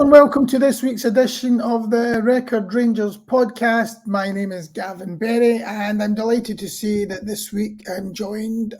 and welcome to this week's edition of the Record Rangers podcast. My name is Gavin Berry, and I'm delighted to say that this week I'm joined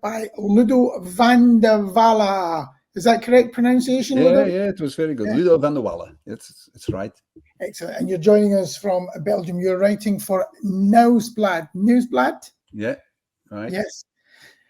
by Ludo Vandewalle. Is that correct pronunciation, Ludo? Yeah, it was very good. Ludo Vandewalle. It's right. Excellent. And you're joining us from Belgium. You're writing for Nieuwsblad. Nieuwsblad? Yeah, right. Yes.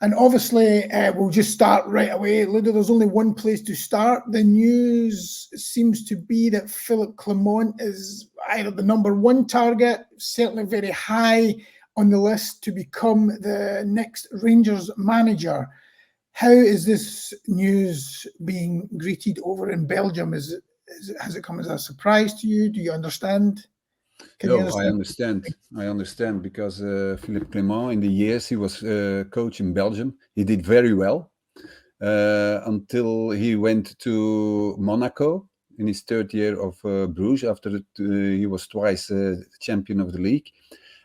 And obviously, we'll just start right away. Ludo, there's only one place to start. The news seems to be that Philippe Clement is either the number one target, certainly very high on the list to become the next Rangers manager. How is this news being greeted over in Belgium? Has it come as a surprise to you? Do you understand? I understand because Philippe Clement, in the years he was coach in Belgium, he did very well until he went to Monaco in his third year of Bruges. After he was twice champion of the league.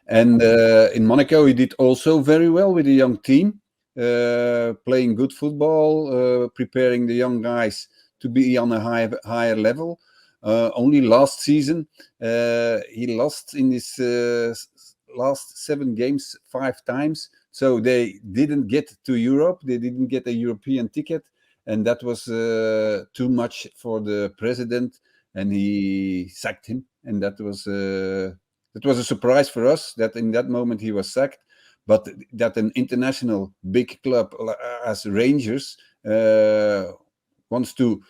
And in Monaco, he did also very well with the young team, playing good football, preparing the young guys to be on a higher level. Only last season, he lost in his last 7 games 5 times. So they didn't get to Europe. They didn't get a European ticket. And that was too much for the president. And he sacked him. And that was a surprise for us that in that moment he was sacked. But that an international big club as Rangers wants to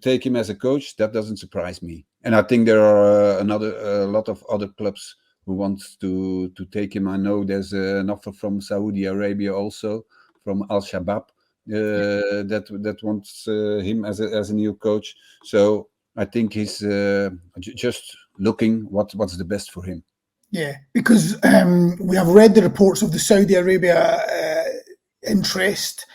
take him as a coach, that doesn't surprise me. And I think there are a lot of other clubs who want to take him. I know there's an offer from Saudi Arabia also, from Al-Shabab, that wants him as a new coach. So I think he's just looking what's the best for him. Yeah, because we have read the reports of the Saudi Arabia interest.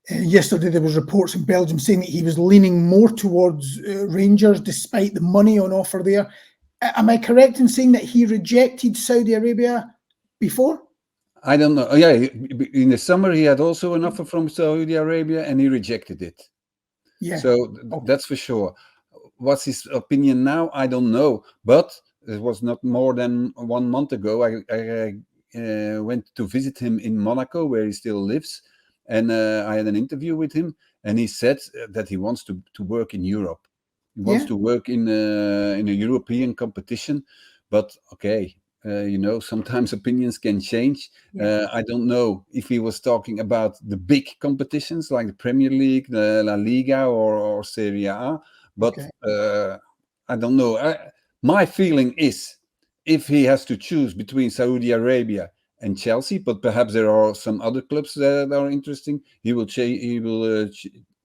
Yesterday, there was reports in Belgium saying that he was leaning more towards Rangers despite the money on offer there. Am I correct in saying that he rejected Saudi Arabia before? I don't know. Yeah, in the summer, he had also an offer from Saudi Arabia and he rejected it. Yeah. So that's for sure. What's his opinion now? I don't know. But it was not more than 1 month ago. I went to visit him in Monaco, where he still lives. And I had an interview with him, and he said that he wants to work in Europe. He wants to work in a European competition. But okay, sometimes opinions can change. Yeah. I don't know if he was talking about the big competitions like the Premier League, the La Liga, or Serie A. But I don't know. My feeling is, if he has to choose between Saudi Arabia and Chelsea, but perhaps there are some other clubs that are interesting, he will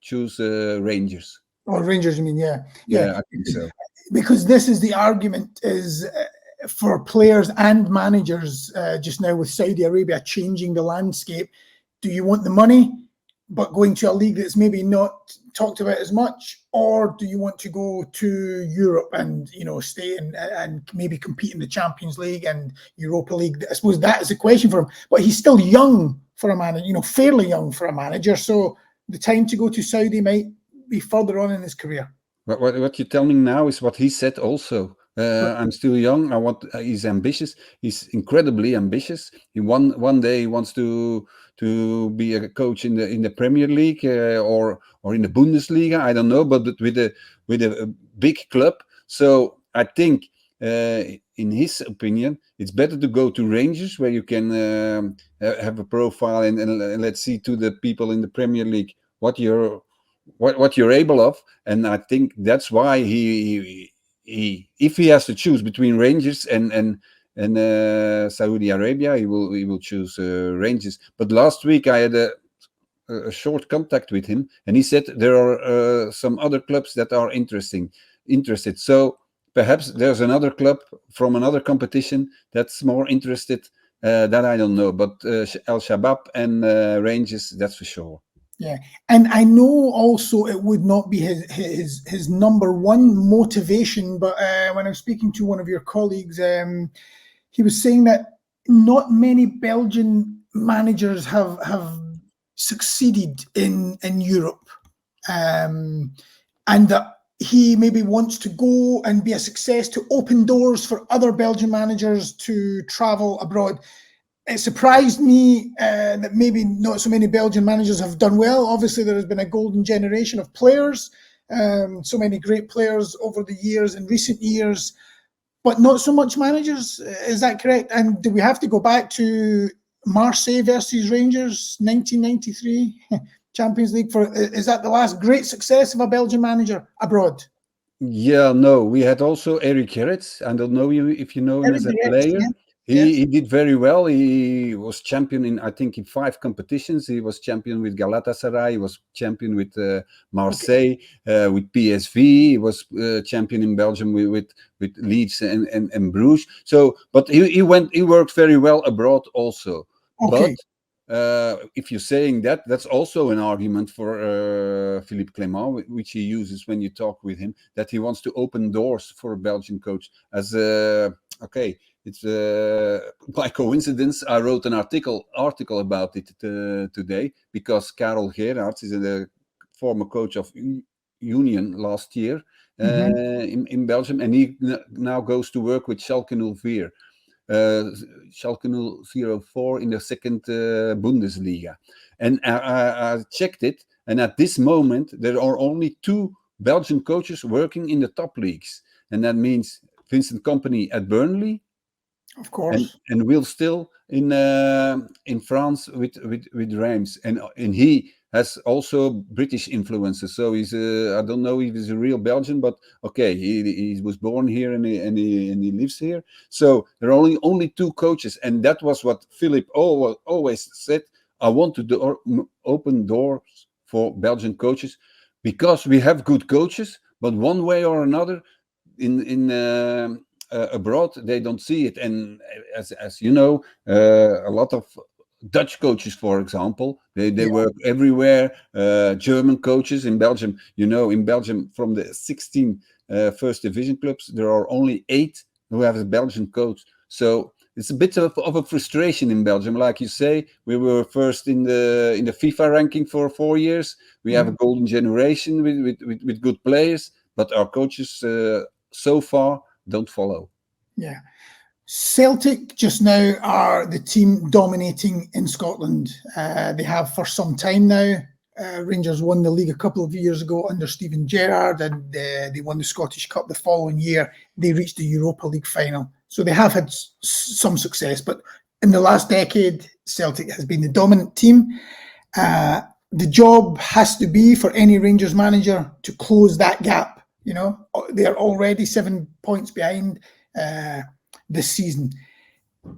choose Rangers. Oh, Rangers, you mean? Yeah, I think so. Because this is the argument is for players and managers just now with Saudi Arabia changing the landscape. Do you want the money, but going to a league that's maybe not talked about as much, or do you want to go to Europe and stay and maybe compete in the Champions League and Europa League? I suppose that is a question for him. But he's still young for a manager, fairly young for a manager. So the time to go to Saudi might be further on in his career. What you're telling me now is what he said also. I'm still young. He's ambitious. He's incredibly ambitious. One day he wants to be a coach in the Premier League or in the Bundesliga. I don't know, but with a big club. So I think, in his opinion, it's better to go to Rangers, where you can have a profile and let's see to the people in the Premier League what you're able of. And I think that's why he if he has to choose between Rangers and Saudi Arabia, he will choose Rangers. But last week I had a short contact with him, and he said there are some other clubs that are interested. So perhaps there's another club from another competition that's more interested. That I don't know, but Al-Shabab and Rangers, that's for sure. Yeah, and I know also it would not be his number one motivation, but when I was speaking to one of your colleagues, he was saying that not many Belgian managers have succeeded in Europe, and that he maybe wants to go and be a success to open doors for other Belgian managers to travel abroad. It surprised me that maybe not so many Belgian managers have done well. Obviously, there has been a golden generation of players, so many great players over the years, in recent years, but not so much managers. Is that correct? And do we have to go back to Marseille versus Rangers, 1993 Champions League? Is that the last great success of a Belgian manager abroad? Yeah, no, we had also Eric Gerrits. I don't know if you know him Eric as a Gerets, player. yeah. He, Yes. he did very well. He was champion in, I think, in 5 competitions. He was champion with Galatasaray. He was champion with Marseille, with PSV. He was champion in Belgium with Leeds and Bruges. So, but he worked very well abroad also. Okay. But if you're saying that, that's also an argument for Philippe Clement, which he uses when you talk with him, that he wants to open doors for a Belgian coach. As okay, it's by coincidence I wrote an article about it today, because Karel Gerards is a former coach of Union last year in Belgium, and he now goes to work with Schalke 04. Schalke 04 in the second Bundesliga. And I checked it, and at this moment there are only 2 Belgian coaches working in the top leagues, and that means Vincent Kompany at Burnley, Of course. and Will Still in France with Reims, and he has also British influences. So he's I don't know if he's a real Belgian, but okay, he was born here and he lives here. So there are only 2 coaches, and that was what Philippe always said. I want to open doors for Belgian coaches, because we have good coaches, but one way or another in abroad they don't see it. And as you know, a lot of Dutch coaches, for example, they work everywhere. German coaches in Belgium, in Belgium, from the 16 first division clubs, there are only 8 who have a Belgian coach. So it's a bit of a frustration in Belgium. Like you say, we were first in the FIFA ranking for 4 years. We have a golden generation with good players, but our coaches so far don't follow. Yeah. Celtic just now are the team dominating in Scotland. They have for some time now. Rangers won the league a couple of years ago under Steven Gerrard, and they won the Scottish Cup the following year. They reached the Europa League final. So they have had some success, but in the last decade, Celtic has been the dominant team. The job has to be for any Rangers manager to close that gap. They are already 7 points behind this season.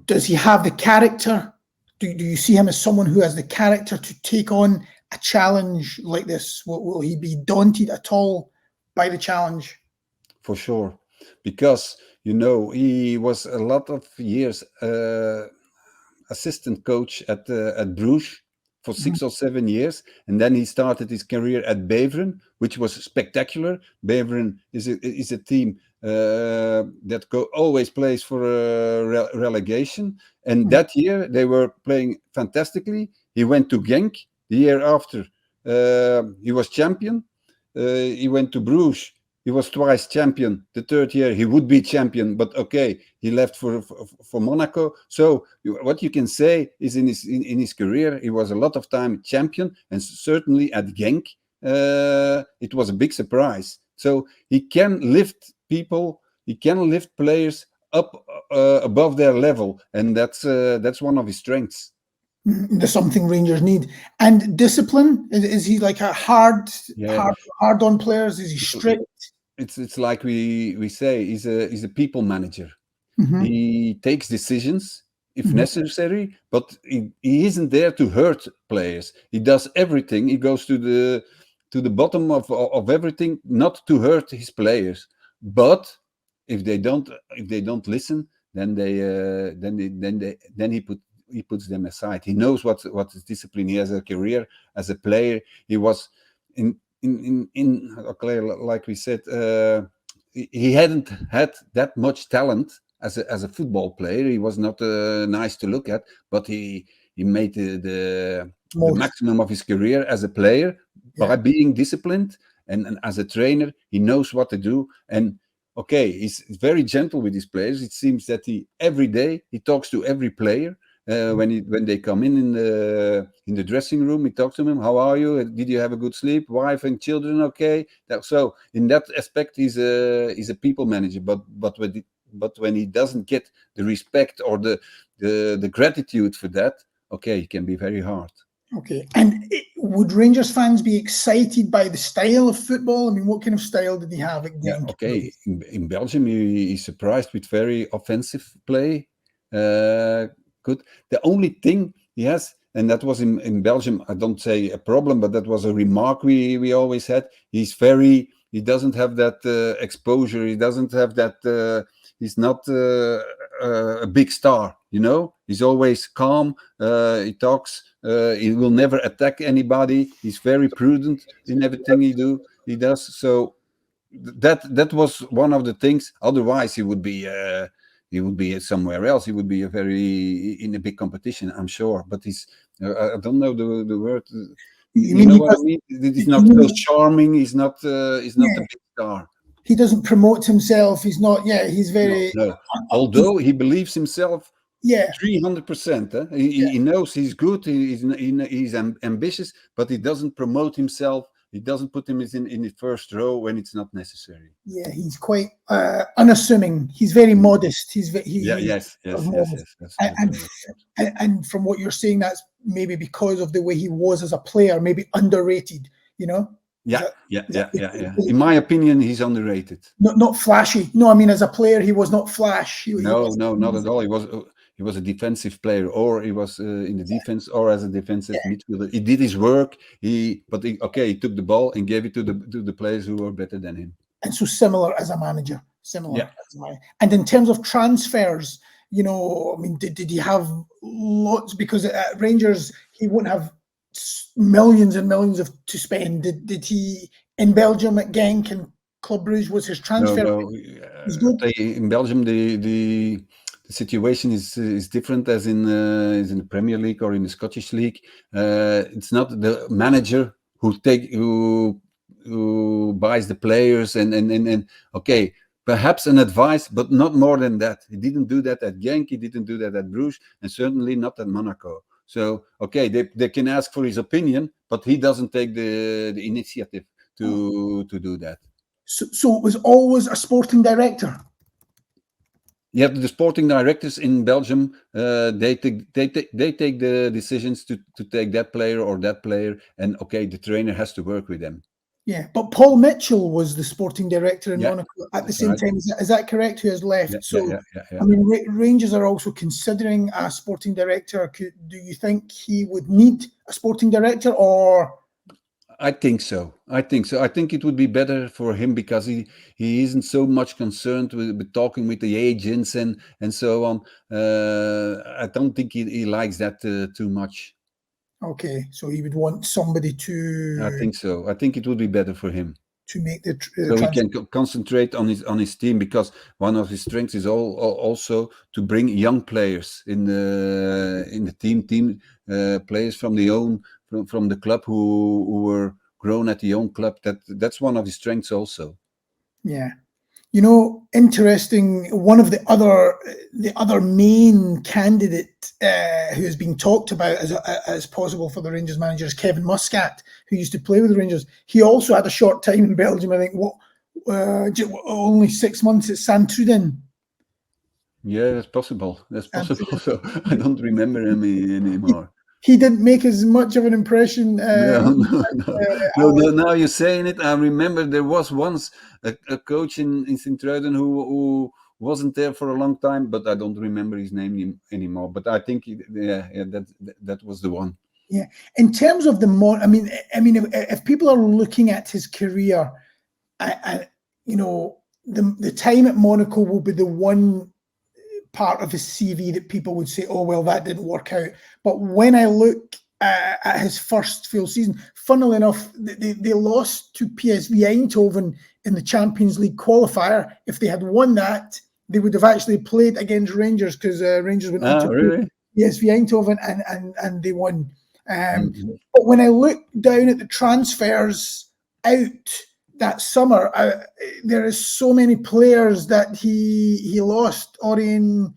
Does he have the character? Do you see him as someone who has the character to take on a challenge like this? Will he be daunted at all by the challenge? For sure, because he was a lot of years assistant coach at Bruges for 6 or 7 years, and then he started his career at Beveren, which was spectacular. Beveren is a team that always plays for relegation, and that year they were playing fantastically. He went to Genk. The year after, he was champion. He went to Bruges. He was twice champion. The third year he would be champion, but okay, he left for Monaco. So what you can say is in his career, he was a lot of time champion, and certainly at Genk, it was a big surprise. So he can lift people, he can lift players up above their level, and that's one of his strengths. There's something Rangers need. And discipline, is he like a hard on players? Is he strict? It's like we say, he's a people manager. He takes decisions if necessary, but he isn't there to hurt players. He does everything. He goes to the bottom of everything, not to hurt his players. But if they don't listen, then he puts them aside. He knows what is discipline. He has a career as a player. He was in like we said, he hadn't had that much talent as a football player. He was not nice to look at, but he made the maximum of his career as a player by being disciplined and as a trainer, he knows what to do. And okay, he's very gentle with his players. It seems that every day he talks to every player. When they come in the dressing room, he talks to them. How are you? Did you have a good sleep? Wife and children okay? So in that aspect, he's a people manager. But when he doesn't get the respect or the gratitude for that, okay, he can be very hard. Okay, and would Rangers fans be excited by the style of football? I mean, what kind of style did he have at Genk? Yeah, okay. In Belgium, he's surprised with very offensive play. Good. The only thing he has, and that was in Belgium, I don't say a problem, but that was a remark we always had. He doesn't have that exposure. He doesn't have that. He's not a big star, you know. He's always calm. He talks. He will never attack anybody. He's very prudent in everything he does. So that was one of the things. Otherwise, he would be somewhere else. He would be in a big competition, I'm sure. But he's I don't know the word. You know what I mean? He's not so charming. He's not a big star. He doesn't promote himself. He's not. Yeah, he's very. No. Although he believes himself. Yeah, 300%. He knows he's good. He's ambitious, but he doesn't promote himself. He doesn't put him in the first row when it's not necessary. Yeah, he's quite unassuming. He's very modest. Yes. And from what you're saying, that's maybe because of the way he was as a player, maybe underrated. You know. Yeah. In my opinion, he's underrated. Not flashy. No, I mean as a player, he was not flash. No, not at all. He was a defensive player, or he was in the defense, or as a defensive midfielder. He did his work. He took the ball and gave it to the players who were better than him. And so similar as a manager. And in terms of transfers, you know, I mean, did he have lots? Because at Rangers, he wouldn't have millions and millions to spend. Did he in Belgium at Genk and Club Brugge was his transfer? No. In Belgium, the situation is different as in the Premier League or in the Scottish League. It's not the manager who buys the players and okay, perhaps an advice, but not more than that. He didn't do that at Genk. He didn't do that at Bruges, and certainly not at Monaco. So okay, they can ask for his opinion, but he doesn't take the initiative to do that. So it was always a sporting director. Yeah, the sporting directors in Belgium, they take the decisions to take that player or that player, and okay, the trainer has to work with them. Yeah, but Paul Mitchell was the sporting director in Monaco at the same time. Is that correct? Who has left? Yeah. I mean, Rangers are also considering a sporting director. Do you think he would need a sporting director, or? I think so. I think it would be better for him because he isn't so much concerned with talking with the agents and so on. I don't think he likes that too much. Okay, so he would want somebody to. I think so. I think it would be better for him to make the so he can concentrate on his team, because one of his strengths is also to bring young players in the team players from the club who were grown at the own club. That's one of his strengths also. Yeah. You know, interesting. One of the other main candidate who has been talked about as possible for the Rangers manager is Kevin Muscat, who used to play with the Rangers. He also had a short time in Belgium. I think only 6 months at Sint-Truiden. Yeah, that's possible. So I don't remember him anymore. He didn't make as much of an impression. No. Now you're saying it. I remember there was once a coach in Sint-Truiden who wasn't there for a long time, but I don't remember his name anymore. But I think that was the one. Yeah. In terms of I mean, if people are looking at his career, you know, the time at Monaco will be the one part of his CV that people would say, oh, well, that didn't work out. But when I look at his first full season, funnily enough, they lost to PSV Eindhoven in the Champions League qualifier. If they had won that, they would have actually played against Rangers, because Rangers went on to really? PSV Eindhoven and they won. But when I look down at the transfers out, that summer, there is so many players that he lost. Orien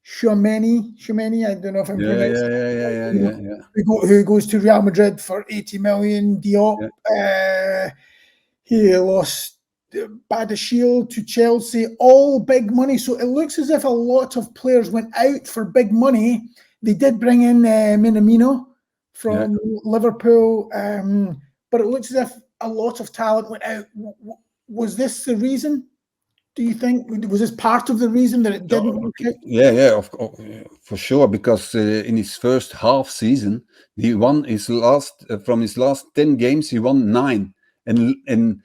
Tchouameni, I don't know if I'm pronouncing who goes to Real Madrid for 80 million. Diop, he lost Badiashile to Chelsea, all big money. So it looks as if a lot of players went out for big money. They did bring in Minamino from Liverpool, but it looks as if a lot of talent went out. Was this the reason? Do you think, was this part of the reason that it didn't work out? Yeah, for sure. Because in his first half season, he won his last from his last 10 games, he won 9, and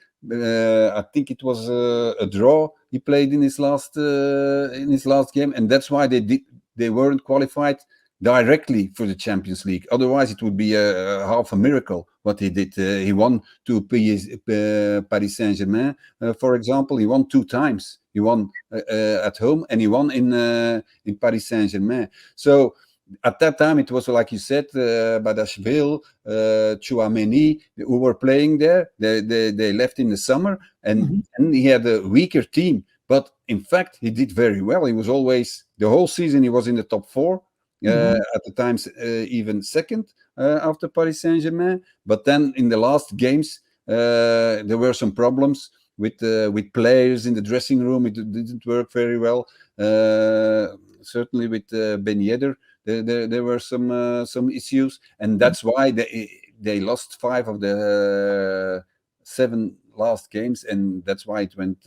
I think it was a draw he played in his last game, and that's why they weren't qualified directly for the Champions League. Otherwise, it would be a half a miracle what he did. He won to Paris Saint-Germain, for example. He won 2 times. He won at home, and he won in Paris Saint-Germain. So at that time, it was like you said, Badiashile, Tchouameni, who were playing there. They left in the summer, and he had a weaker team. But in fact, he did very well. He was always, the whole season, he was in the top 4. At the times, even second after Paris Saint-Germain. But then in the last games, there were some problems with players in the dressing room. It didn't work very well. Certainly with Ben Yedder, there were some issues, and that's why they lost 5 of the 7 last games, and that's why it went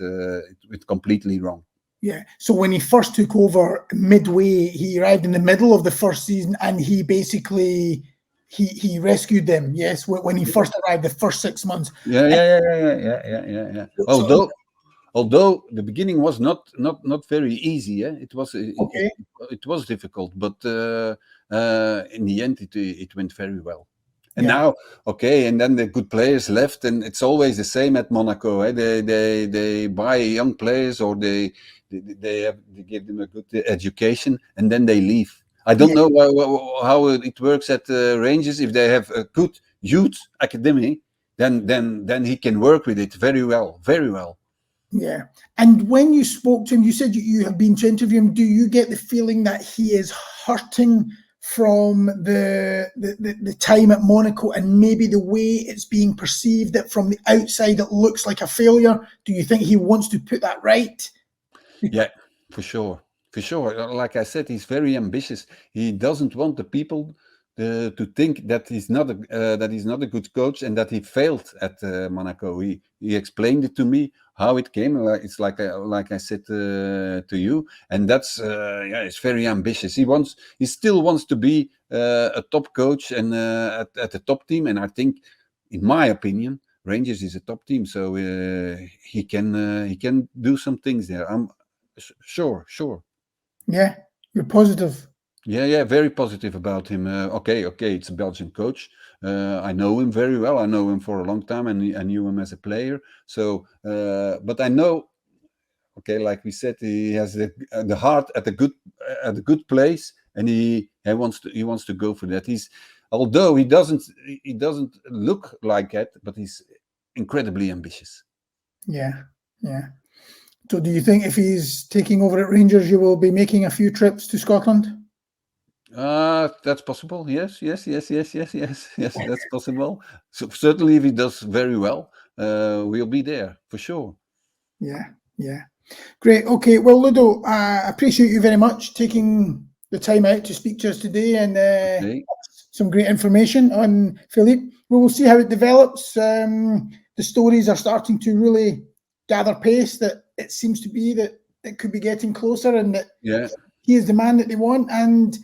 completely wrong. Yeah. So when he first took over midway, he arrived in the middle of the first season, and he basically he rescued them. Yes, when he first arrived, the first 6 months. Yeah. Although the beginning was not very easy. Yeah, it was difficult, but in the end, it went very well. And now, and then the good players left, and it's always the same at Monaco. They buy young players, or they give them a good education, and then they leave. I don't know how it works at Rangers. If they have a good youth academy, then he can work with it very well, very well. Yeah. And when you spoke to him, you said you have been to interview him. Do you get the feeling that he is hurting from the time at Monaco, and maybe the way it's being perceived, that from the outside it looks like a failure? Do you think he wants to put that right? Yeah, for sure. Like I said, he's very ambitious. He doesn't want the people to think that he's not a good coach, and that he failed at Monaco. He explained it to me how it came. It's like I said to you, and that's it's very ambitious. He still wants to be a top coach and at the top team. And I think, in my opinion, Rangers is a top team, so he can do some things there. I'm sure. Yeah, you're positive. Yeah, very positive about him. Okay, it's a Belgian coach. I know him very well. I know him for a long time, and I knew him as a player. So, but I know, like we said, he has the heart at a good place, and he wants to go for that. Although he doesn't look like it, but he's incredibly ambitious. Yeah. So, do you think if he's taking over at Rangers, you will be making a few trips to Scotland? That's possible. Yes. That's possible. So certainly, if he does very well, we'll be there for sure. Yeah. Great. Okay. Well, Ludo, I appreciate you very much taking the time out to speak to us today, and some great information on Philippe. We will see how it develops. The stories are starting to really gather pace, that it seems to be that it could be getting closer, and that he is the man that they want. And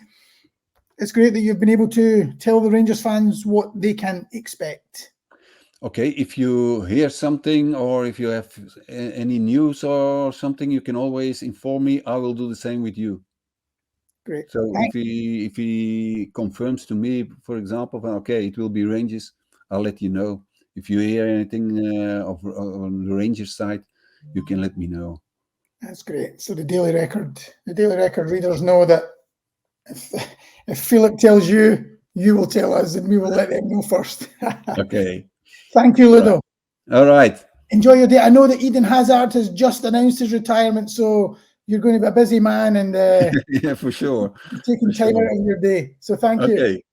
it's great that you've been able to tell the Rangers fans what they can expect. Okay, if you hear something, or if you have any news or something, you can always inform me. I will do the same with you. Great. So if he confirms to me, for example, it will be Rangers, I'll let you know. If you hear anything on the Rangers side, you can let me know. That's great. So the Daily Record readers know that if Philippe tells you, you will tell us, and we will let them know first. Okay. Thank you, Ludo. All right. Enjoy your day. I know that Eden Hazard has just announced his retirement, so you're going to be a busy man, and yeah, for sure. you're taking time out of your day. So thank you. Okay.